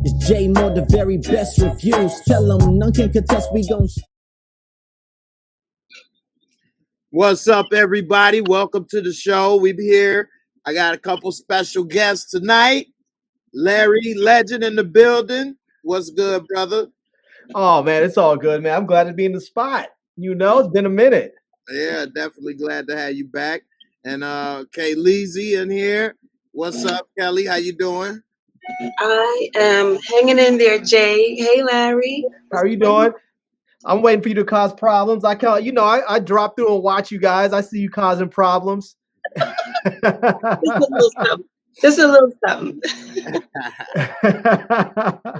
It's J-Moore, the very best reviews. Tell them none can contest, we gon' What's up, everybody? Welcome to the show. We be here. I got a couple special guests tonight. Larry Legend in the building. What's good, brother? Oh, man, it's all good, man. I'm glad to be in the spot. You know, it's been a minute. Yeah, definitely glad to have you back. And Kay Leezy in here. What's up, Kelly? How you doing? I am hanging in there, Jay. Hey, Larry. How are you doing? I'm waiting for you to cause problems. I drop through and watch you guys. I see you causing problems. Just a little something.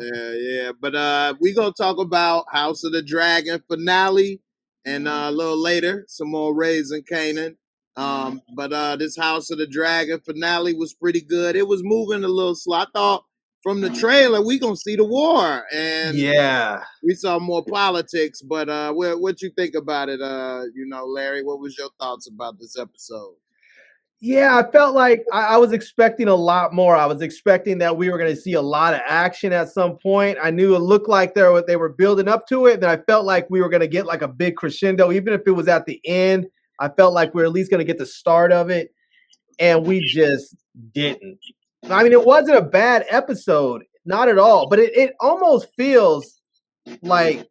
Yeah. But we gonna talk about House of the Dragon finale, and a little later some more Raising Kanan. But this House of the Dragon finale was pretty good. It was moving a little slow. I thought from the trailer we gonna see the war, and yeah, we saw more politics. But what you think about it? Larry, what was your thoughts about this episode? Yeah, I felt like I was expecting a lot more. I was expecting that we were going to see a lot of action at some point. I knew it looked like they were building up to it, and I felt like we were going to get like a big crescendo, even if it was at the end. I felt like we were at least going to get the start of it, and we just didn't. I mean, it wasn't a bad episode, not at all, but it almost feels like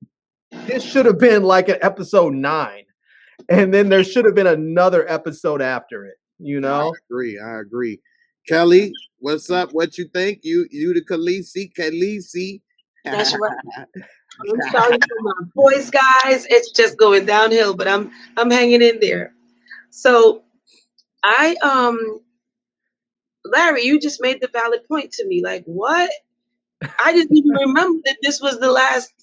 this should have been like an episode 9, and then there should have been another episode after it. You know, I agree. Kelly, what's up? What you think? You the Khaleesi. That's right. I'm sorry for my voice, guys. It's just going downhill, but I'm hanging in there. So Larry, you just made the valid point to me. Like, what? I didn't even remember that this was the last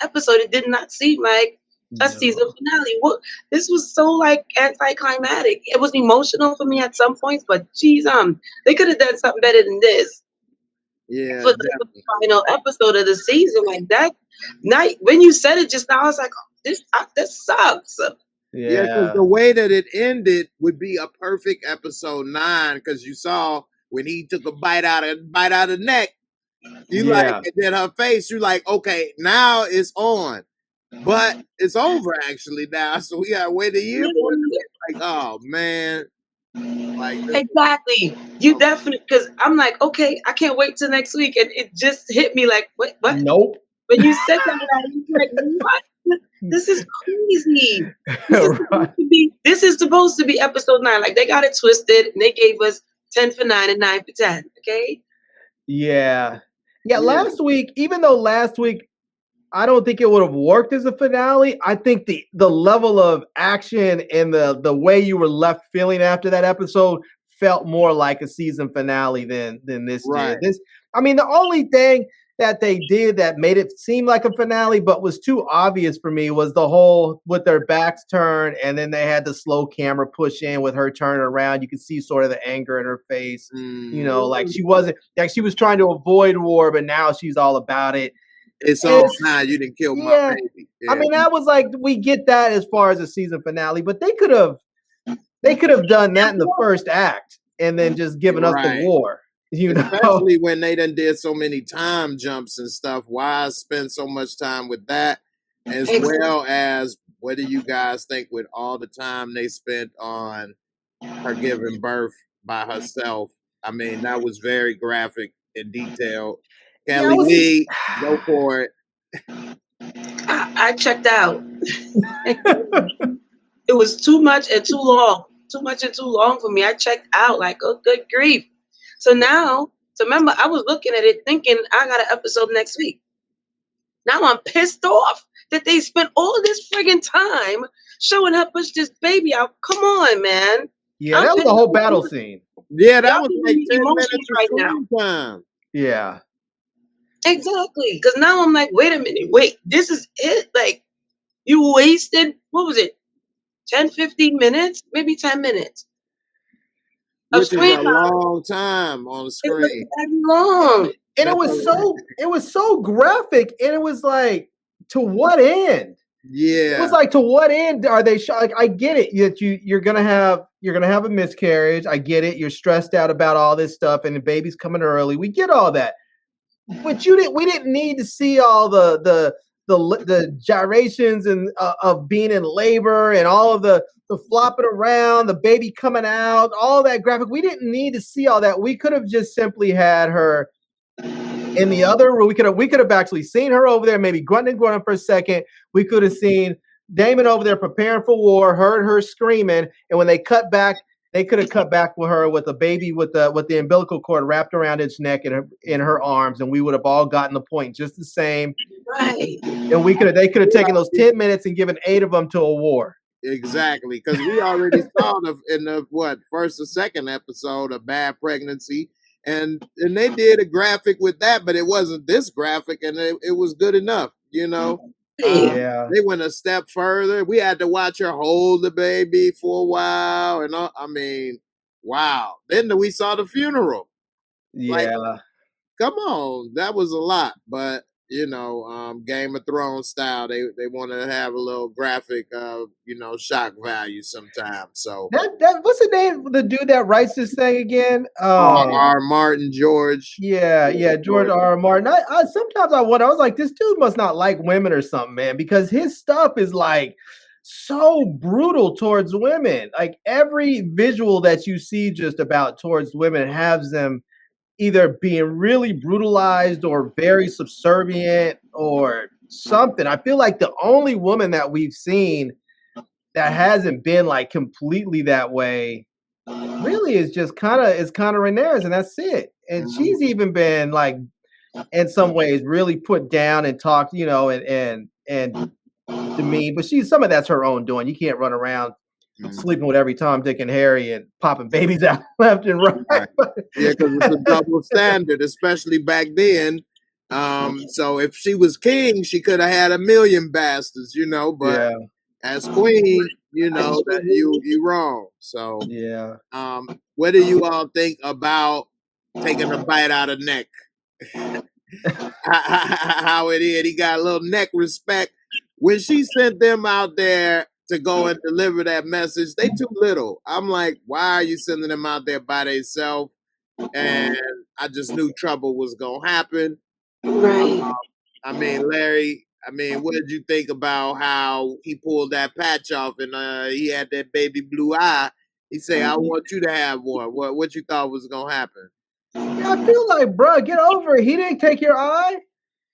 episode. It did not seem like a season finale. What? This was so like anticlimactic. It was emotional for me at some points, but geez, they could have done something better than this. Yeah, for the final episode of the season, like that night when you said it just now, I was like, this sucks. Yeah, because the way that it ended would be a perfect episode 9, because you saw when he took a bite out of the neck, and then her face, you're like, okay, now it's on. But it's over actually now, so we gotta wait a year for it. Like, oh man, like exactly. You definitely, because I'm like, okay, I can't wait till next week, and it just hit me like, what? Nope. When you said that, I was like, what? This is crazy. This is supposed to be episode 9. Like they got it twisted, and they gave us 10 for 9 and 9 for 10. Okay. Yeah. Last week, even though last week I don't think it would have worked as a finale, I think the level of action and the way you were left feeling after that episode felt more like a season finale than this did. The only thing that they did that made it seem like a finale but was too obvious for me was the whole with their backs turned, and then they had the slow camera push in with her turning around. You could see sort of the anger in her face. Like she was trying to avoid war, but now she's all about it. It's all time. You didn't kill my baby. Yeah. I mean, that was like, we get that as far as a season finale, but they could have done that in the first act and then just given us the war. Especially when they done did so many time jumps and stuff. Why spend so much time with that? As well as, what do you guys think with all the time they spent on her giving birth by herself? I mean, that was very graphic and detailed. Kelly Lee, go for it. I checked out. It was too much and too long. Too much and too long for me. I checked out, like, oh, good grief. So now, remember, I was looking at it thinking I got an episode next week. Now I'm pissed off that they spent all this friggin' time showing her push this baby out. Come on, man. Yeah, that was the whole battle scene. Yeah, that was like 10 minutes right now. Time. Yeah. Exactly. Because now I'm like, wait a minute. Wait, this is it? Like, you wasted, what was it? 10, 15 minutes? Maybe 10 minutes. Which is a long time on the screen. It was long. And it was so graphic, and it was like, to what end? Yeah. It was like, to what end are they like, I get it that you're gonna have a miscarriage. I get it. You're stressed out about all this stuff, and the baby's coming early. We get all that. but we didn't need to see all the gyrations and of being in labor and all of the flopping around, the baby coming out, all that graphic. We didn't need to see all that. We could have just simply had her in the other room. We could have actually seen her over there, maybe grunting and grunting for a second. We could have seen Damon over there preparing for war, heard her screaming, and when they cut back, they could have cut back with her with a baby with the umbilical cord wrapped around its neck and in her arms, and we would have all gotten the point just the same. Right. And they could have taken those 10 minutes and given 8 of them to a war. Exactly, because we already saw in the first or second episode a bad pregnancy, and they did a graphic with that, but it wasn't this graphic, and it was good enough, you know. Yeah, they went a step further. We had to watch her hold the baby for a while, and I mean, wow. Then we saw the funeral. yeah. Like, come on, that was a lot, but you know, Game of Thrones style, they want to have a little graphic, shock value sometimes. So that what's the name of the dude that writes this thing again? R. Martin, George. Yeah, George R. Martin. I sometimes I wonder. I was like, this dude must not like women or something, man, because his stuff is like so brutal towards women. Like every visual that you see just about towards women has them either being really brutalized or very subservient or something. I feel like the only woman that we've seen that hasn't been like completely that way really is just kind of Rhaenyra, and that's it. And she's even been like in some ways really put down and talked, and demeaned, but some of that's her own doing. You can't run around sleeping with every Tom, Dick, and Harry and popping babies out left and right. Yeah, because it's a double standard, especially back then. So if she was king, she could have had 1 million bastards, but as queen, that you wrong. So yeah. What do you all think about taking a bite out of neck? How it is? He got a little neck respect. When she sent them out there to go and deliver that message, they too little. I'm like, why are you sending them out there by themselves? And I just knew trouble was gonna happen. Right. I mean, Larry, what did you think about how he pulled that patch off and he had that baby blue eye? He said, I want you to have one. What you thought was gonna happen? Yeah, I feel like, bro, get over it. He didn't take your eye.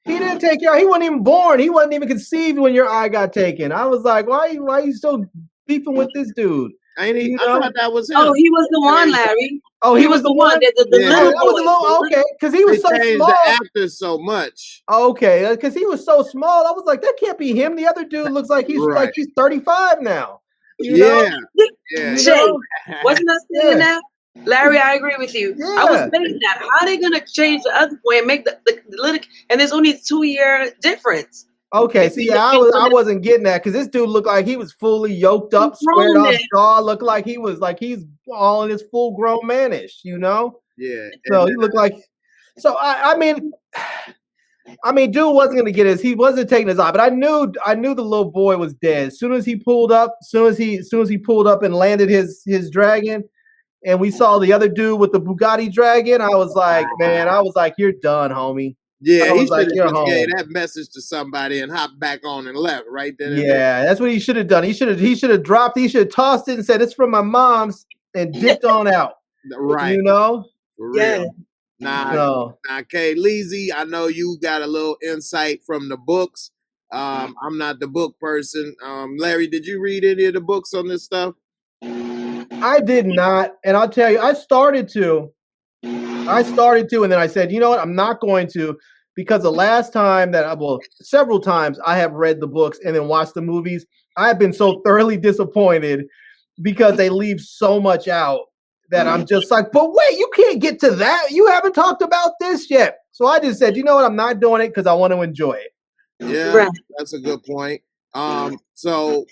He didn't take your eye. He wasn't even born. He wasn't even conceived when your eye got taken. I was like, why are you still beefing with this dude? Ain't he? I thought that was him. Oh, he was the one, Larry. Oh, he was the one. The little boy. Okay, because he was so small. The actor so much. Okay, because he was so small. I was like, that can't be him. The other dude looks like he's 35 now. Yeah. Jay, wasn't I saying that? Larry, I agree with you. Yeah. I was saying that. How are they going to change the other boy and make the little? And there's only a 2-year difference. Okay, see, I wasn't getting that because this dude looked like he was fully yoked up, squared off jaw. Looked like he's all in his full grown manish, Yeah. So he looked like. So I mean, dude wasn't going to get he wasn't taking his eye, but I knew the little boy was dead as soon as he pulled up. As soon as he pulled up and landed his dragon. And we saw the other dude with the Bugatti dragon. I was like, man, you're done, homie. Yeah, he should have just gave that message to somebody and hopped back on and left right then. Yeah, that's what he should have done. He should have dropped. He should have tossed it and said, "It's from my mom's," and dipped on out. Right. For real. Yeah. Now, Kay Leezy, I know you got a little insight from the books. I'm not the book person. Larry, did you read any of the books on this stuff? I did not, and I'll tell you, I started to, and then I said, you know what, I'm not going to, because the last time several times I have read the books and then watched the movies, I have been so thoroughly disappointed because they leave so much out that I'm just like, but wait, you can't get to that. You haven't talked about this yet. So I just said, you know what, I'm not doing it because I want to enjoy it. Yeah, that's a good point. So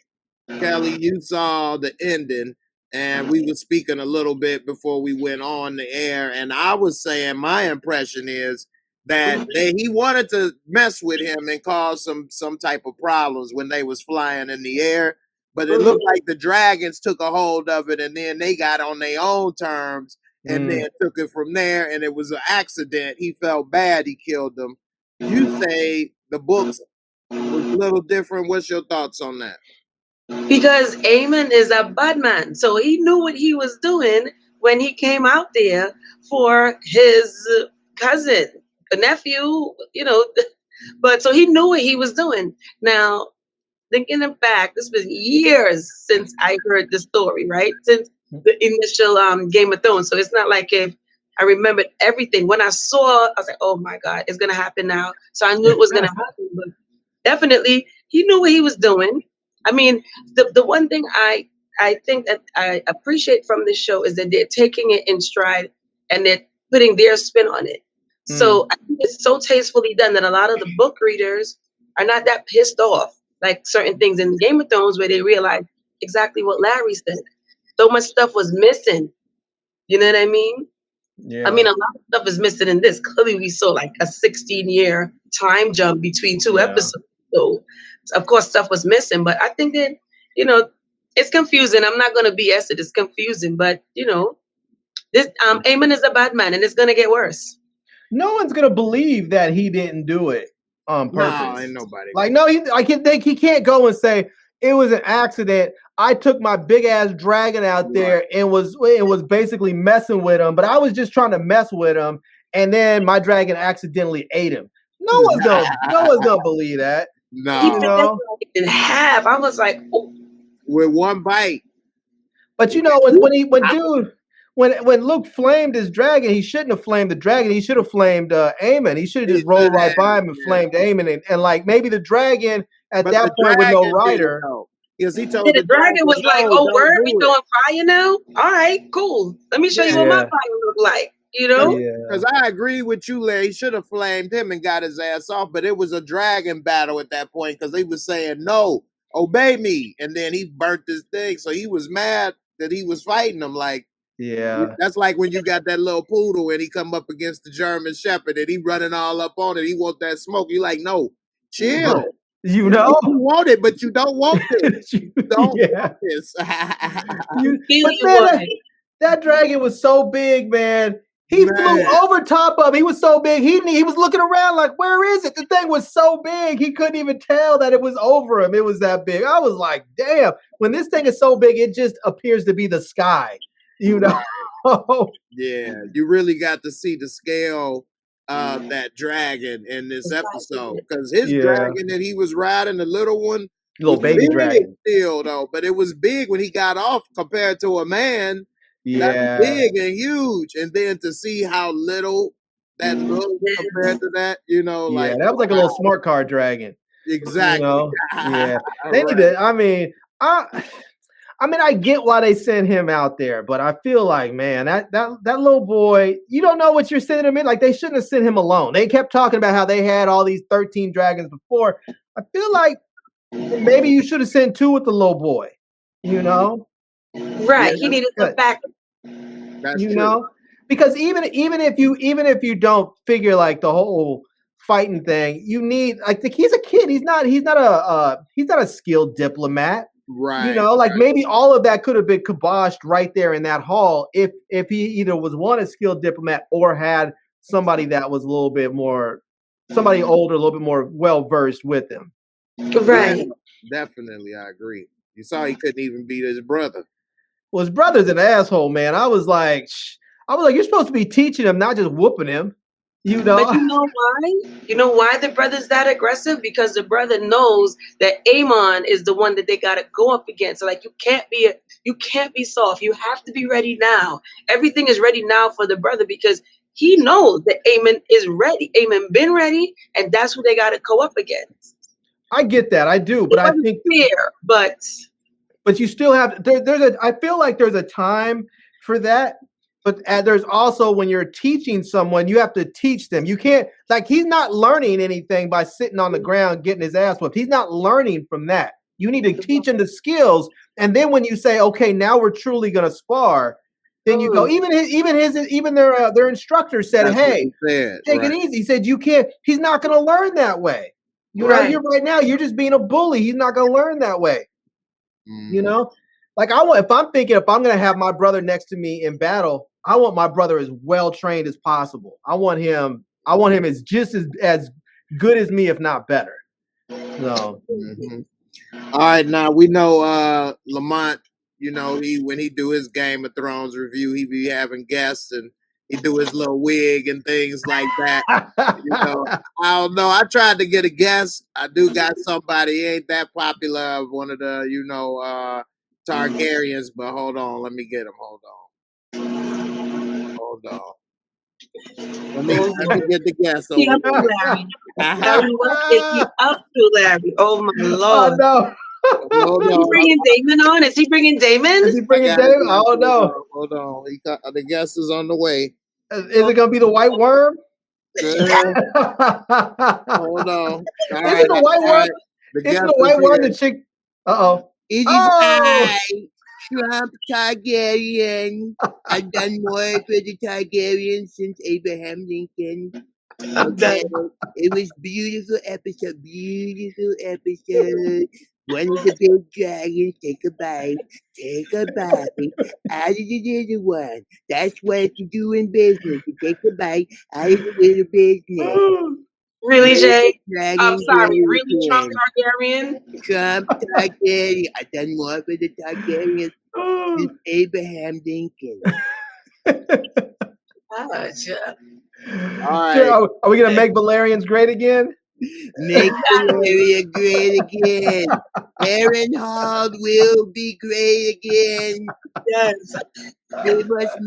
Kelly, you saw the ending. And we were speaking a little bit before we went on the air, and I was saying my impression is that he wanted to mess with him and cause some type of problems when they was flying in the air, but it looked like the dragons took a hold of it, and then they got on their own terms and then took it from there, and it was an accident. He felt bad. He killed them. You say the books was a little different. What's your thoughts on that? Because Eamon is a bad man, so he knew what he was doing when he came out there for his cousin, a nephew, you know. But so he knew what he was doing. Now, thinking back, this was years since I heard the story, right? Since the initial Game of Thrones. So it's not like if I remembered everything. When I saw, I was like, oh my God, it's gonna happen now. So I knew it was gonna happen. But definitely he knew what he was doing. I mean, the one thing I think that I appreciate from this show is that they're taking it in stride and they're putting their spin on it. So I think it's so tastefully done that a lot of the book readers are not that pissed off like certain things in Game of Thrones where they realize exactly what Larry said. So much stuff was missing. You know what I mean? Yeah. I mean, a lot of stuff is missing in this. Clearly, we saw like a 16-year time jump between two episodes. So, of course, stuff was missing. But I think that, you know, it's confusing. I'm not going to BS it. It's confusing. But, you know, this Eamon is a bad man, and it's going to get worse. No one's going to believe that he didn't do it on purpose. No, ain't nobody. Like, no, I can think he can't go and say it was an accident. I took my big ass dragon out there and was basically messing with him, but I was just trying to mess with him, and then my dragon accidentally ate him. No one's gonna believe that. No, he bit that in half. I was like, oh. With one bite. But you know, when Luke flamed his dragon, he shouldn't have flamed the dragon. He should have flamed Aemon. He should have just rolled right by him and flamed Aemon, and like maybe the dragon at that point with no rider. Because he told the dragon was like, "Oh, word, we doing fire now? All right, cool. Let me show you what my fire look like." You know? Because I agree with you, Larry. He should have flamed him and got his ass off, but it was a dragon battle at that point because he was saying, "No, obey me," and then he burnt his thing, so he was mad that he was fighting him. Like, that's like when you got that little poodle and he come up against the German Shepherd and he running all up on it. He want that smoke. You like, no, chill. You know, you want it, but you don't want this. You don't want this. That dragon was so big, man. He flew over top of him. He was so big. He was looking around like, where is it? The thing was so big. He couldn't even tell that it was over him. It was that big. I was like, damn. When this thing is so big, it just appears to be the sky. You know? Yeah, you really got to see the scale of that dragon in this episode, because his dragon that he was riding, the little one, little baby dragon, still though, but it was big when he got off compared to a man. That's big and huge, and then to see how little that looked compared to that, you know, like that was like a little smart car dragon. Exactly. You know? They need to. I mean, I get why they sent him out there, but I feel like, man, that little boy, you don't know what you're sending him in. Like, they shouldn't have sent him alone. They kept talking about how they had all these 13 dragons before. I feel like maybe you should have sent 2 with the little boy, you know? Right. He needed to back. That's you know? Because even if you don't figure like the whole fighting thing, you need he's a kid. He's not a skilled diplomat. Right. You know, like maybe all of that could have been kiboshed right there in that hall if he either was a skilled diplomat or had somebody that was a little bit more, somebody older, a little bit more well versed with him. Right. Definitely, I agree. You saw he couldn't even beat his brother. Well, his brother's an asshole, man. I was like, you're supposed to be teaching him, not just whooping him. You know? But you know why? You know why the brother's that aggressive? Because the brother knows that Aemon is the one that they gotta go up against. So like you can't be soft. You have to be ready now. Everything is ready now for the brother because he knows that Aemon is ready. Aemon been ready, and that's who they gotta go up against. I get that, I do, but I think but you still have I feel like there's a time for that. But there's also when you're teaching someone, you have to teach them. You can't, like, he's not learning anything by sitting on the ground getting his ass whipped. He's not learning from that. You need to teach him the skills. And then when you say, okay, now we're truly going to spar, then you go, even their instructor said, take it easy. He said, you can't, he's not going to learn that way. You know, you're just being a bully. He's not going to learn that way. You know, like if I'm going to have my brother next to me in battle, I want my brother as well trained as possible. I want him as just as good as me, if not better. So all right, now we know Lamont, you know, when he do his Game of Thrones review, he be having guests and he do his little wig and things like that. You know, I don't know. I tried to get a guest. I do got somebody. He ain't that popular of one of the, you know, Targaryens, but hold on, let me get him. Hold on. Let me get the guest over Larry. Larry, what is he up to, Larry? Oh my Lord. Oh, no. Is he bringing Damon on? Is he bringing Damon? Is he bringing Damon? I don't know. Hold on. The guest is on the way. Is it going to be the white worm? Hold on. Is it the white worm? Is it the white worm? The chick. Uh-oh. It is I, Trump Targaryen. I've done more for the Targaryens since Abraham Lincoln. Okay. It was beautiful episode. One of the big dragons, take a bite out of the little one. That's what you do in business. You take a bite out of the little business. Really, Jay? I'm sorry. Really, Trump Targaryen? Trump Targaryen. I've done more for the Targaryens since Abraham Lincoln. All right. Are we going to make Valerians great again? Make Valeria great again. Harrenhal will be great again. Yes. We must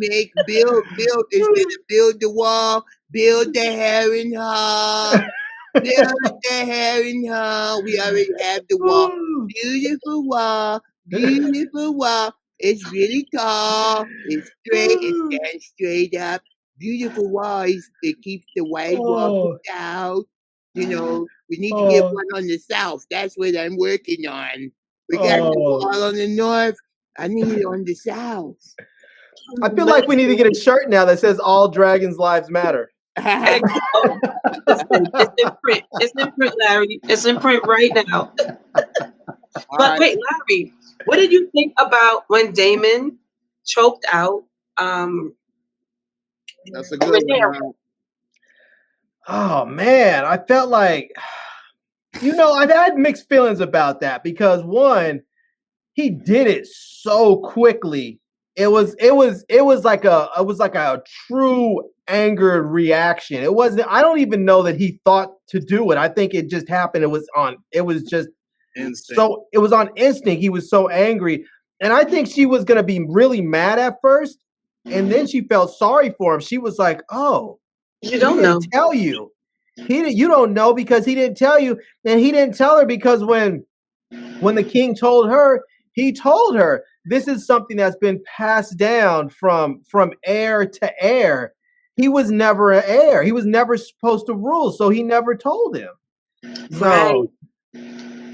build instead of build the wall, build the Harrenhal. Build the Harrenhal. We already have the wall. Beautiful wall. It's really tall. It's straight. It stands straight up. Beautiful wall. It keeps the white walkers out. You know, we need to get one on the south. That's what I'm working on. We got the wall on the north. I need it on the south. I feel like we need to get a shirt now that says "All Dragons' Lives Matter." It's in print. It's in print, Larry. It's in print right now. But wait, Larry, what did you think about when Damon choked out? That's a good one. Oh man, I felt like, I've had mixed feelings about that because one, he did it so quickly. It was like a true angered reaction. It wasn't. I don't even know that he thought to do it. I think it just happened. It was just instinct. So it was on instinct. He was so angry, and I think she was gonna be really mad at first, and then she felt sorry for him. She was like, "Oh, you don't know. Tell you, you don't know because he didn't tell you, and he didn't tell her because when the king told her, he told her this is something that's been passed down from heir to heir. He was never an heir. He was never supposed to rule, so he never told him. So,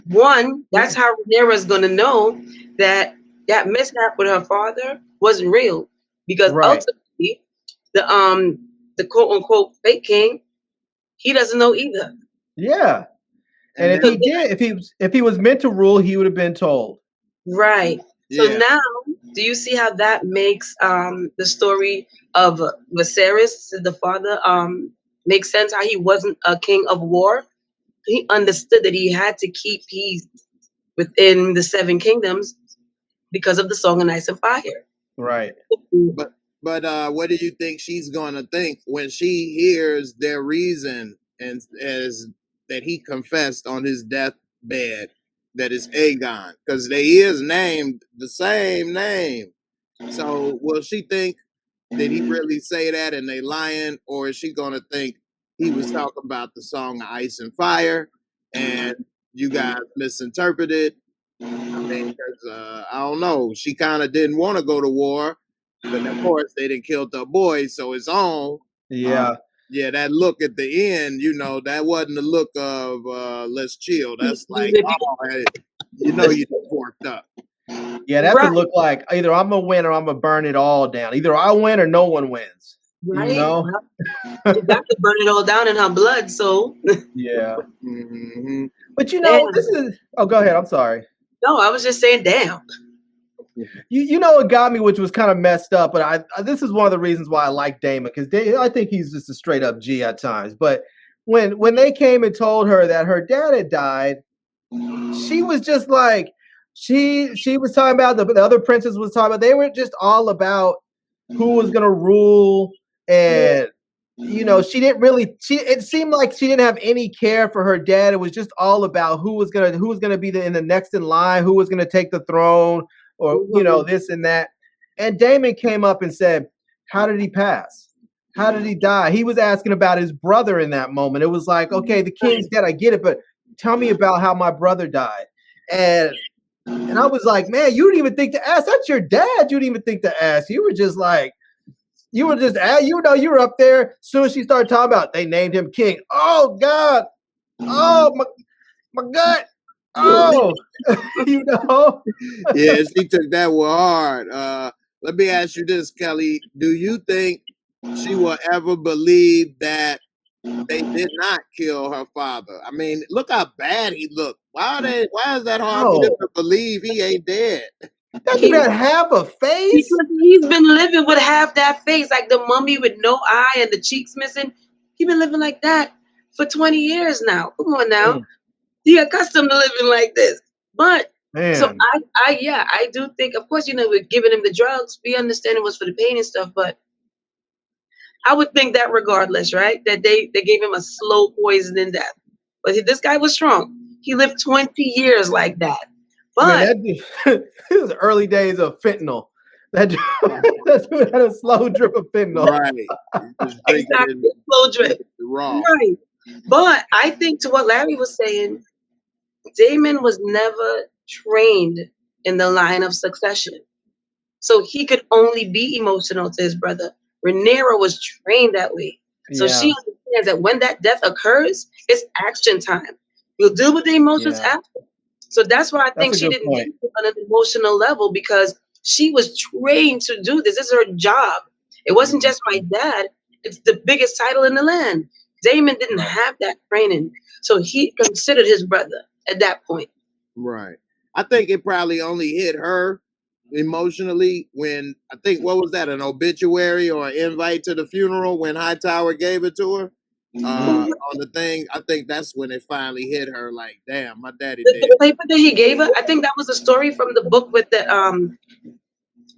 one, that's how Rhaenyra's gonna know that mishap with her father wasn't real because ultimately the quote unquote fake king, he doesn't know either. Yeah. And if he did, if he was meant to rule, he would have been told. Right. Yeah. So now, do you see how that makes the story of Viserys, the father, make sense? How he wasn't a king of war. He understood that he had to keep peace within the 7 kingdoms because of the Song of Ice and Fire. Right. But what do you think she's going to think when she hears their reason and as that he confessed on his deathbed that is Aegon? Because he is named the same name. So will she think, did he really say that and they lying? Or is she going to think he was talking about the Song of Ice and Fire and you guys misinterpreted? I mean, because I don't know. She kind of didn't want to go to war. But of course, they didn't kill the boy, so it's on. Yeah. That look at the end, that wasn't the look of let's chill. That's like, you just worked up. Yeah, that's a look like either I'm going to win or I'm going to burn it all down. Either I win or no one wins. Right. You know? You got to burn it all down in her blood, so. Yeah. Mm-hmm. But this is... Oh, go ahead. I'm sorry. No, I was just saying, damn. You know what got me, which was kind of messed up, but I this is one of the reasons why I like Damon, because I think he's just a straight up G at times. But when they came and told her that her dad had died, she was just like, she was talking about, the other princess was talking about, they were just all about who was gonna rule, and you know, she didn't really, it seemed like she didn't have any care for her dad. It was just all about who was gonna be in the next in line, who was gonna take the throne, or you know, this and that. And Damon came up and said, how did he pass? How did he die? He was asking about his brother in that moment. It was like, okay, the king's dead, I get it, but tell me about how my brother died. And I was like, man, you didn't even think to ask. That's your dad. You didn't even think to ask. You were just like, you were up there. As soon as she started talking about, they named him king. Oh God. Oh my God. Oh, you know. Yeah, she took that one hard. Let me ask you this, Kelly. Do you think she will ever believe that they did not kill her father? I mean, look how bad he looked. Why is that hard for them to believe he ain't dead? That dude had half a face. Because he's been living with half that face, like the mummy with no eye and the cheeks missing. He's been living like that for 20 years now. Come on now. He accustomed to living like this. But so I do think, of course, you know, we're giving him the drugs. We understand it was for the pain and stuff, but I would think that regardless, right? That they gave him a slow poisoning death. But this guy was strong. He lived 20 years like that. But it was the early days of fentanyl. That dude had a slow drip of fentanyl. Right. Exactly. Slow drip. Raw. Right. But I think, to what Larry was saying, Damon was never trained in the line of succession. So he could only be emotional to his brother. Rhaenyra was trained that way. So she understands that when that death occurs, it's action time. We'll deal with the emotions after. So that's why I think she didn't get it on an emotional level, because she was trained to do this. This is her job. It wasn't just my dad. It's the biggest title in the land. Damon didn't have that training. So he considered his brother at that point. Right. I think it probably only hit her emotionally when, I think, what was that, an obituary or an invite to the funeral when Hightower gave it to her on the thing. I think that's when it finally hit her, like, damn, my daddy did. The paper that he gave her, I think that was a story from the book with the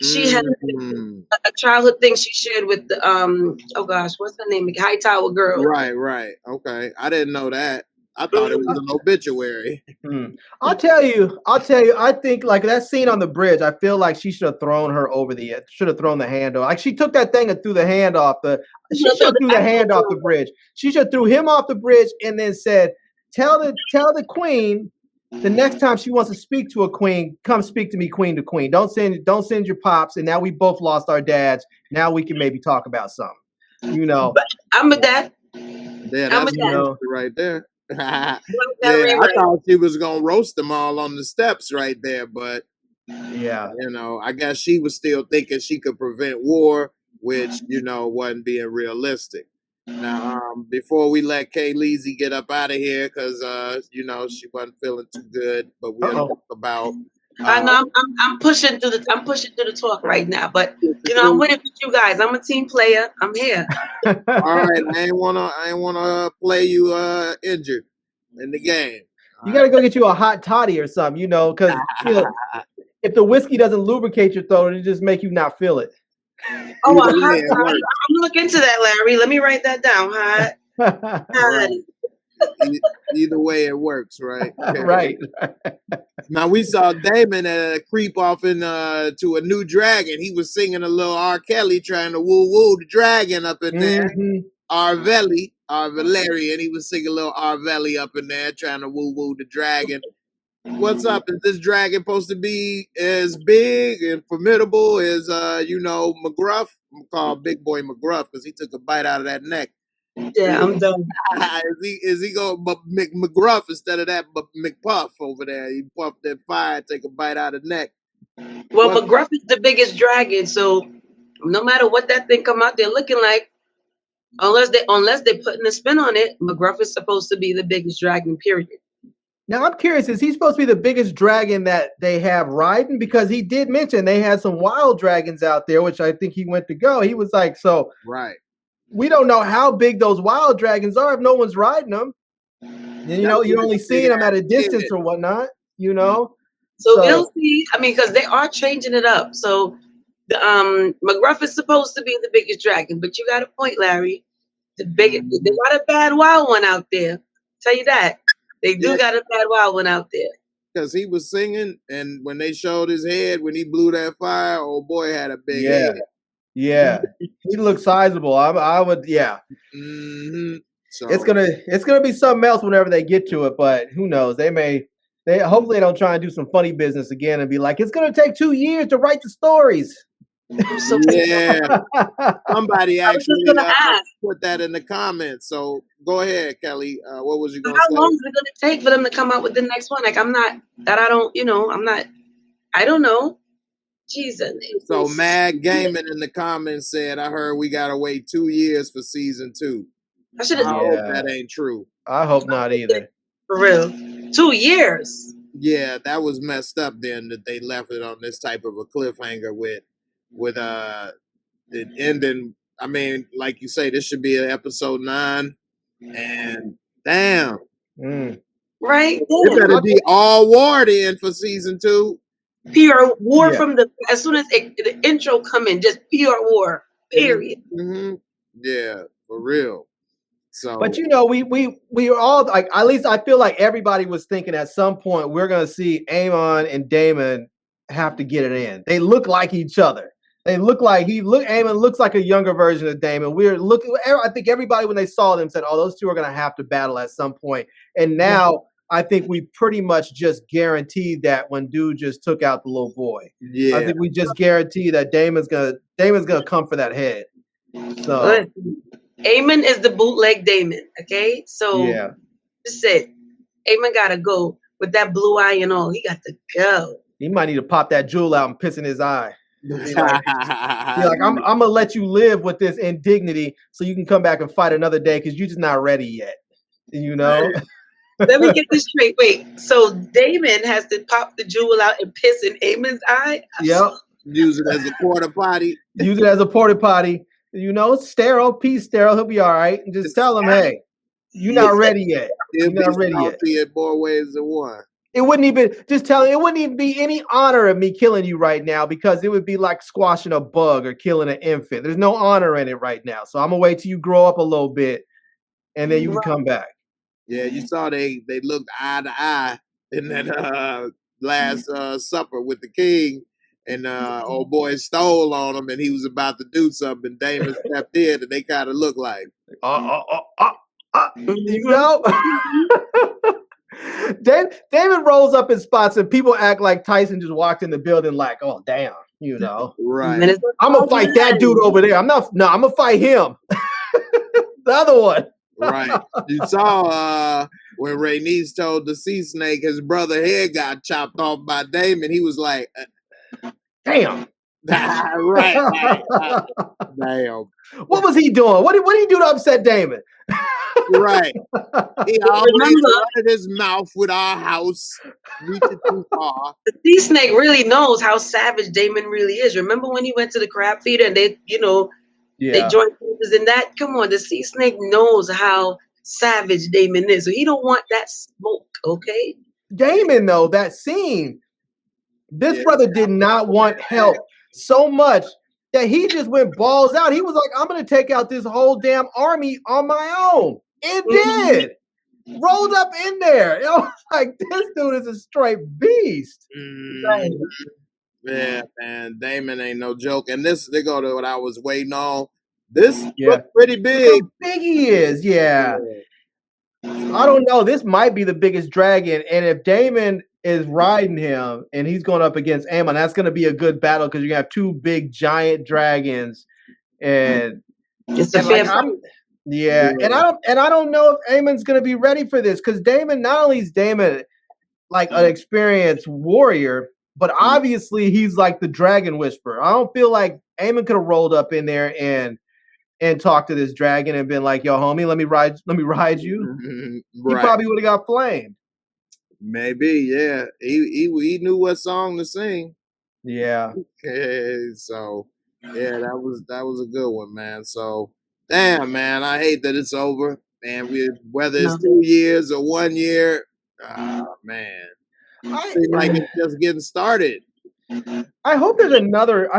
she had a childhood thing she shared with the oh gosh, what's her name? Hightower girl. Right. Okay. I didn't know that. I thought it was an obituary. I'll tell you, I think like that scene on the bridge, I feel like she should have thrown her over should have thrown the hand off. Like she took that thing and threw the hand off she should have threw the hand off the bridge. She should have threw him off the bridge and then said, tell the queen the next time she wants to speak to a queen, come speak to me queen to queen. Don't send your pops. And now we both lost our dads. Now we can maybe talk about something. You know. But I'm with that. Yeah, that's right there. I thought she was gonna roast them all on the steps right there, but you know, I guess she was still thinking she could prevent war, which wasn't being realistic. Now, before we let Kay Leezy get up out of here, because she wasn't feeling too good, but we'll talk about. I know I'm pushing through the talk right now, but I'm with it with you guys. I'm a team player. I'm here. All right, I ain't wanna play you injured in the game. You gotta go get you a hot toddy or something, because if the whiskey doesn't lubricate your throat, it just make you not feel it. Oh, a hot toddy. I'm gonna look into that, Larry. Let me write that down. Hot. Either way, it works, right? Right. Now we saw Damon creep off to a new dragon. He was singing a little R. Kelly, trying to woo the dragon up in there. Arvelli, and he was singing a little Arvelli up in there, trying to woo the dragon. What's up? Is this dragon supposed to be as big and formidable as McGruff? I'm gonna call Big Boy McGruff because he took a bite out of that neck. Yeah, I'm done. Is he going McGruff instead of that McPuff over there? He puffed that fire, take a bite out of the neck. Well, McGruff is the biggest dragon, so no matter what that thing come out there looking like, unless they're putting a spin on it, McGruff is supposed to be the biggest dragon, period. Now I'm curious, is he supposed to be the biggest dragon that they have riding? Because he did mention they had some wild dragons out there, which I think he went to go. He was like, so right. We don't know how big those wild dragons are if no one's riding them. You know, you're only seeing them at a distance or whatnot, you know? So we'll see. I mean, because they are changing it up. So the McGruff is supposed to be the biggest dragon, but you got a point, Larry. The biggest, they got a bad wild one out there. Tell you that. They do got a bad wild one out there. Because he was singing, and when they showed his head, when he blew that fire, old boy had a big head. Yeah, he looked sizable. I would, yeah. Mm-hmm. So it's gonna be something else whenever they get to it, but who knows? They hopefully they don't try and do some funny business again and be like, it's gonna take 2 years to write the stories. So yeah, somebody actually put that in the comments. So go ahead, Kelly. What was you going to say? How long is it going to take for them to come out with the next one? Like, I don't know. Jesus. So Mad Gaming in the comments said, I heard we got to wait 2 years for season 2. I hope that ain't true. I hope not either. For real. 2 years. Yeah, that was messed up then that they left it on this type of a cliffhanger with it ending. I mean, like you say, this should be an episode 9, and damn, right? It better be all war then for season 2. Pure war from as soon as the intro come in, just pure war. Period. Mm-hmm. Yeah, for real. So, but you know, we all, like, at least I feel like everybody was thinking at some point we're gonna see Aemon and Daemon have to get it in. They look like each other. They look like Aemon looks like a younger version of Daemon. I think everybody when they saw them said, "Oh, those two are going to have to battle at some point." And now I think we pretty much just guaranteed that when dude just took out the little boy. Yeah, I think we just guaranteed that Daemon's gonna come for that head. So Aemon is the bootleg Daemon. Okay, so just it. Aemon gotta go with that blue eye and all. He got to go. He might need to pop that jewel out and piss in his eye. Be like, I'm gonna let you live with this indignity so you can come back and fight another day because you're just not ready yet. You know? Let me get this straight. Wait, so Daemon has to pop the jewel out and piss in Aemon's eye? Yep. Use it as a porta potty. Use it as a porta potty. You know, sterile, peace sterile, he'll be all right. And just tell him, hey, you're not ready yet. You're not ready yet. It more ways than one. It wouldn't even be any honor of me killing you right now because it would be like squashing a bug or killing an infant. There's no honor in it right now. So I'm gonna wait till you grow up a little bit and then you can come back. Yeah, you saw they looked eye to eye in that last supper with the king, and old boy stole on him and he was about to do something. Daemon stepped in and they kind of looked like you know. David rolls up in spots and people act like Tyson just walked in the building like, oh, damn, you know. Right. I'm going to fight that dude over there. I'm going to fight him. The other one. Right. You saw when Rhaenys told the sea snake his brother head got chopped off by Daemon, he was like, damn. Right. Damn. What was he doing? What did he do to upset Daemon? Right. He always wanted his mouth with our house. Reaching too far. The sea snake really knows how savage Daemon really is. Remember when he went to the crab feeder and they joined forces in that? Come on, the sea snake knows how savage Daemon is. So he don't want that smoke, okay? Daemon, though, that scene, this brother did not want help so much that he just went balls out. He was like, I'm going to take out this whole damn army on my own. It did. Rolled up in there. It was like, this dude is a straight beast. Right. Yeah, man. Daemon ain't no joke. And they go to what I was waiting on. This looks pretty big. How big he is, yeah. I don't know. This might be the biggest dragon. And if Daemon is riding him and he's going up against Aemon, that's going to be a good battle because you're going to have two big giant dragons. And it's a fair fight. Yeah, and I don't know if Aemon's going to be ready for this because Daemon, not only is Daemon like an experienced warrior, but obviously he's like the dragon whisperer. I don't feel like Aemon could have rolled up in there and talked to this dragon and been like, "Yo, homie, let me ride you." Right. He probably would have got flamed. Maybe, yeah. He knew what song to sing. Yeah. So yeah, that was a good one, man. So damn, man, I hate that it's over. Man, whether it's 2 years or 1 year, man, seems like it's just getting started. I hope there's another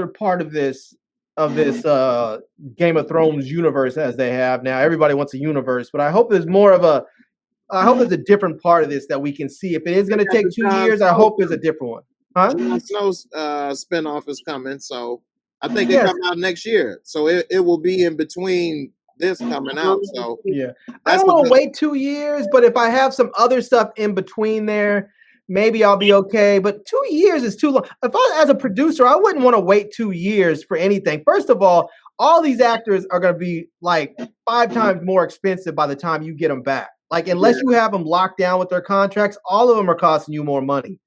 part of this Game of Thrones universe as they have now. Everybody wants a universe, but I hope there's there's a different part of this that we can see. If it is going to take 2 years, I hope there's a different one. Huh? Jon Snow's spinoff is coming, so I think it comes out next year. So it will be in between this coming out. So yeah, I don't want to wait 2 years, but if I have some other stuff in between there, maybe I'll be okay. But 2 years is too long. If as a producer, I wouldn't want to wait 2 years for anything. First of all these actors are going to be like 5 times more expensive by the time you get them back. Like, unless you have them locked down with their contracts, all of them are costing you more money.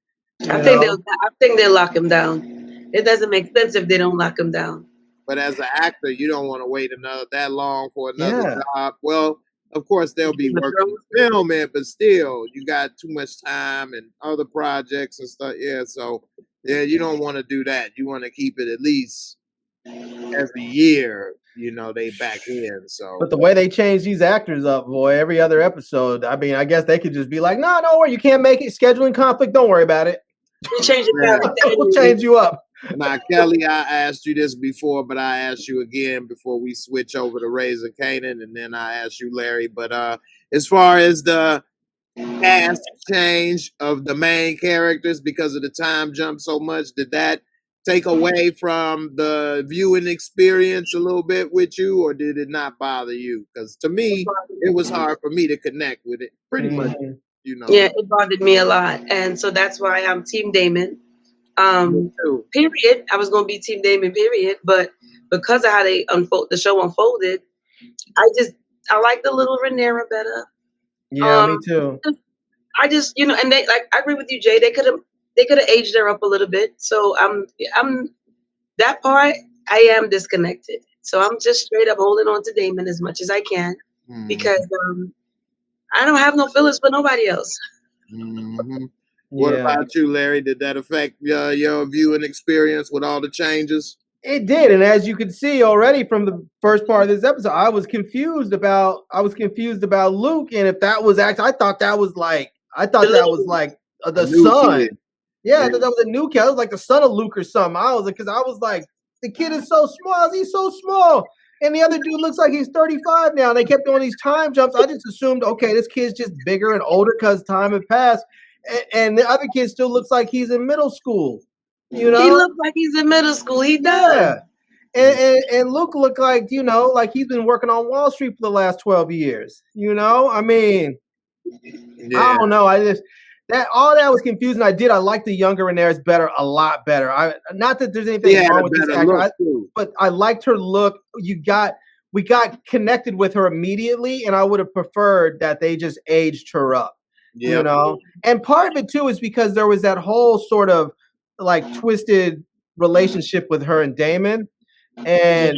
I think they'll lock him down. It doesn't make sense if they don't lock him down. But as an actor, you don't want to wait that long for another job. Well, of course they'll be working filming, but still, you got too much time and other projects and stuff. Yeah, so yeah, you don't want to do that. You want to keep it at least every year. They back in. So, but the way they change these actors up, boy, every other episode. I mean, I guess they could just be like, no, don't worry, you can't make it. Scheduling conflict. Don't worry about it. We'll change it. We'll change you up. Now, Kelly, I asked you this before, but I asked you again before we switch over to Raising Canaan, and then I asked you, Larry. But as far as the cast change of the main characters because of the time jump so much, did that take away from the viewing experience a little bit with you, or did it not bother you? Because to me, it was hard for me to connect with it. Pretty much, Yeah, it bothered me a lot, and so that's why I'm Team Damon. Period. I was gonna be Team Damon. Period. But because of how the show unfolded, I like the little Rhaenyra better. Yeah, me too. I just and I agree with you, Jay. They could have aged her up a little bit. So I'm that part I am disconnected. So I'm just straight up holding on to Damon as much as I can because I don't have no feelings for nobody else. Mm-hmm. What about you, Larry? Did that affect your viewing experience with all the changes? It did, and as you can see already from the first part of this episode, I was confused about Luke, and if that was actually, I thought that was like the son. Kid. Yeah, I thought that was a new kid. It was like the son of Luke or something. I was like, the kid is so small. He's so small. And the other dude looks like he's 35 now. And they kept doing these time jumps. I just assumed, okay, this kid's just bigger and older because time had passed. And the other kid still looks like he's in middle school. He looks like he's in middle school. He does. Yeah. And Luke looked like, like he's been working on Wall Street for the last 12 years. I mean, I don't know. All that was confusing. I like the younger Rhaenyra's a lot better. Not that there's anything wrong with this actor, but I liked her look. We got connected with her immediately, and I would have preferred that they just aged her up. Yep. And part of it too is because there was that whole sort of like twisted relationship with her and Damon, and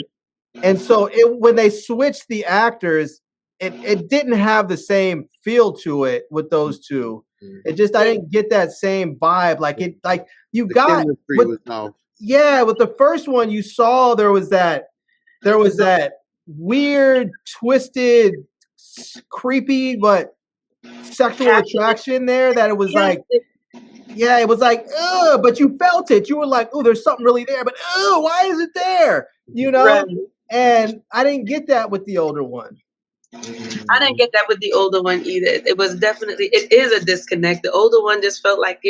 so when they switched the actors, it didn't have the same feel to it with those two. It just, I didn't get that same vibe. With the first one, you saw there was that weird, twisted, creepy, but sexual attraction there that it was like, but you felt it. You were like, oh, there's something really there, but why is it there? Right. And I didn't get that with the older one. I didn't get that with the older one either. It is a disconnect. The older one just felt like,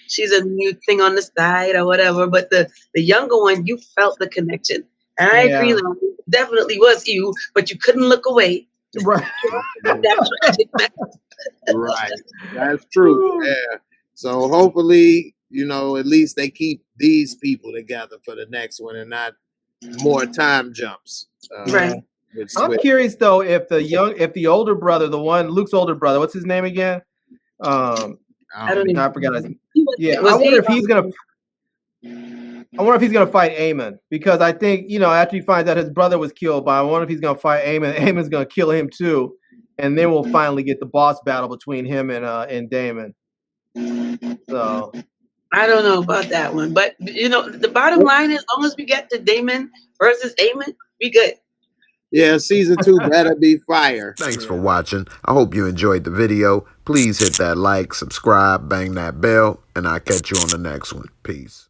she's a new thing on the side or whatever. But the younger one, you felt the connection. And I agree, it definitely was you, but you couldn't look away. Right. Right. That's true. Yeah. So hopefully, at least they keep these people together for the next one and not more time jumps. Right. I'm curious though if the older brother, Luke's older brother, what's his name again? I forgot his name. Yeah, I wonder if he's gonna fight Aemon, because I think after he finds out his brother was killed by, I wonder if he's gonna fight Aemon. Aemon's gonna kill him too, and then we'll finally get the boss battle between him and Damon. So I don't know about that one, but you know, the bottom line is, as long as we get to Damon versus Eamon, we good. Yeah, season 2 better be fire. Thanks for watching. I hope you enjoyed the video. Please hit that like, subscribe, bang that bell, and I'll catch you on the next one. Peace.